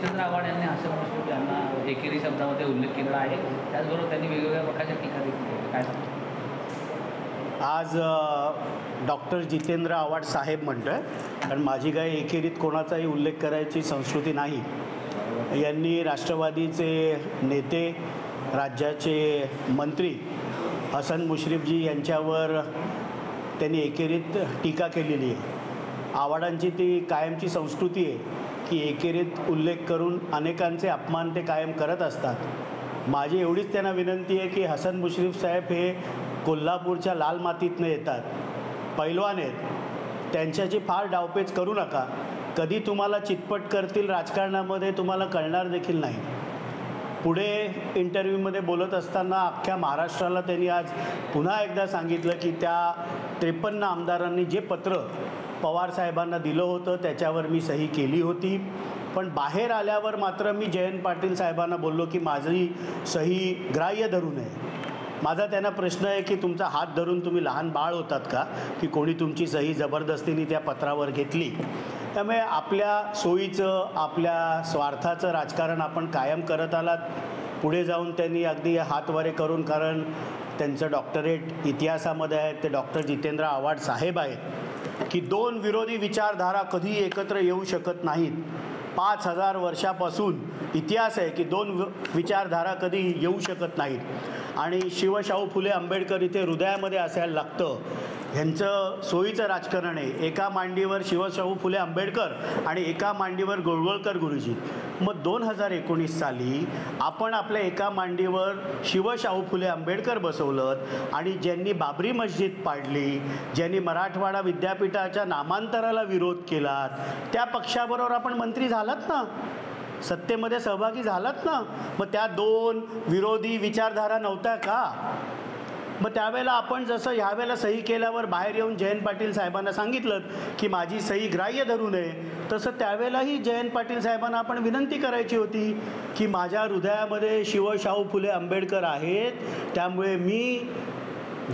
जितेंद्र आव्हाड यांनी हसन मुश्रीफ यांना एकेरी शब्दामध्ये उल्लेख केलेला आहे, त्याचबरोबर त्यांनी वेगवेगळ्या प्रकारच्या टीका देखील केल्या. काय सांगतो? आज डॉक्टर जितेंद्र आव्हाड साहेब म्हणतो आहे, कारण माझी काही एकेरीत कोणाचाही उल्लेख करायची संस्कृती नाही. यांनी राष्ट्रवादीचे नेते, राज्याचे मंत्री हसन मुश्रीफजी यांच्यावर त्यांनी एकेरीत टीका केलेली आहे. आव्हाडांची ती कायमची संस्कृती आहे की एकेरीत उल्लेख करून अनेकांचे अपमान ते कायम करत असतात. माझी एवढीच त्यांना विनंती आहे की हसन मुश्रीफ साहेब हे कोल्हापूरच्या लाल मातीतनं येतात, पैलवान आहेत, त्यांच्याची फार डावपेच करू नका. कधी तुम्हाला चितपट करतील राजकारणामध्ये तुम्हाला कळणार देखील नाही. पुढे इंटरव्ह्यूमध्ये बोलत असताना अख्ख्या महाराष्ट्राला त्यांनी आज पुन्हा एकदा सांगितलं की त्या 53 आमदारांनी जे पत्र पवारसाहेबांना दिलं होतं त्याच्यावर मी सही केली होती, पण बाहेर आल्यावर मात्र मी जयंत पाटील साहेबांना बोललो की माझी सही ग्राह्य धरू नये. माझा त्यांना प्रश्न आहे की तुमचा हात धरून तुम्ही लहान बाळ होतात का की कोणी तुमची सही जबरदस्तीने त्या पत्रावर घेतली? त्यामुळे आपल्या सोयीचं, आपल्या स्वार्थाचं राजकारण आपण कायम करत आलात. पुढे जाऊन त्यांनी अगदी हातवारे करून, कारण त्यांचं डॉक्टरेट इतिहासामध्ये आहे, ते डॉक्टर जितेंद्र आव्हाड साहेब आहेत, की दोन विरोधी विचारधारा कधी एकत्र येऊ शकत नाहीत. 5000 वर्षापासून इतिहास आहे की दोन विचारधारा कधी येऊ शकत नाहीत. आणि शिवशाहू फुले आंबेडकर इथे हृदयामध्ये असायला लागतं. ह्यांचं सोयीचं राजकारण आहे. एका मांडीवर शिवशाहू फुले आंबेडकर आणि एका मांडीवर गोळवळकर गुरुजी. मग 2019 साली आपण आपल्या एका मांडीवर शिवशाहू फुले आंबेडकर बसवलं आणि ज्यांनी बाबरी मस्जिद पाडली, ज्यांनी मराठवाडा विद्यापीठाच्या नामांतराला विरोध केला, त्या पक्षाबरोबर आपण मंत्री झालात ना, सत्तेमध्ये सहभागी झालात ना. मग त्या दोन विरोधी विचारधारा नव्हत्या का? मग त्यावेळेला आपण जसं ह्यावेळेला सही केल्यावर बाहेर येऊन जयंत पाटील साहेबांना सांगितलं की माझी सही ग्राह्य धरू नये, तसं त्यावेळेलाही जयंत पाटील साहेबांना आपण विनंती करायची होती की माझ्या हृदयामध्ये शिवशाहू फुले आंबेडकर आहेत, त्यामुळे मी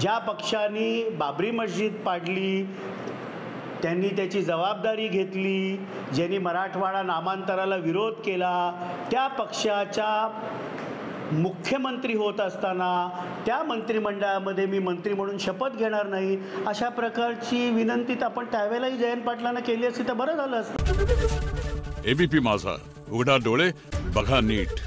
ज्या पक्षांनी बाबरी मस्जिद पाडली त्यांनी त्याची जबाबदारी घेतली, ज्यांनी मराठवाडा नामांतराला विरोध केला, त्या पक्षाच्या मुख्यमंत्री होत असताना त्या मंत्रिमंडळामध्ये मी मंत्री म्हणून शपथ घेणार नाही, अशा प्रकारची विनंती आपण त्यावेळेलाही जयंत पाटलांना केली असती तर बरं झालं असतं. एबीपी माझा, उघडा डोळे बघा नीट.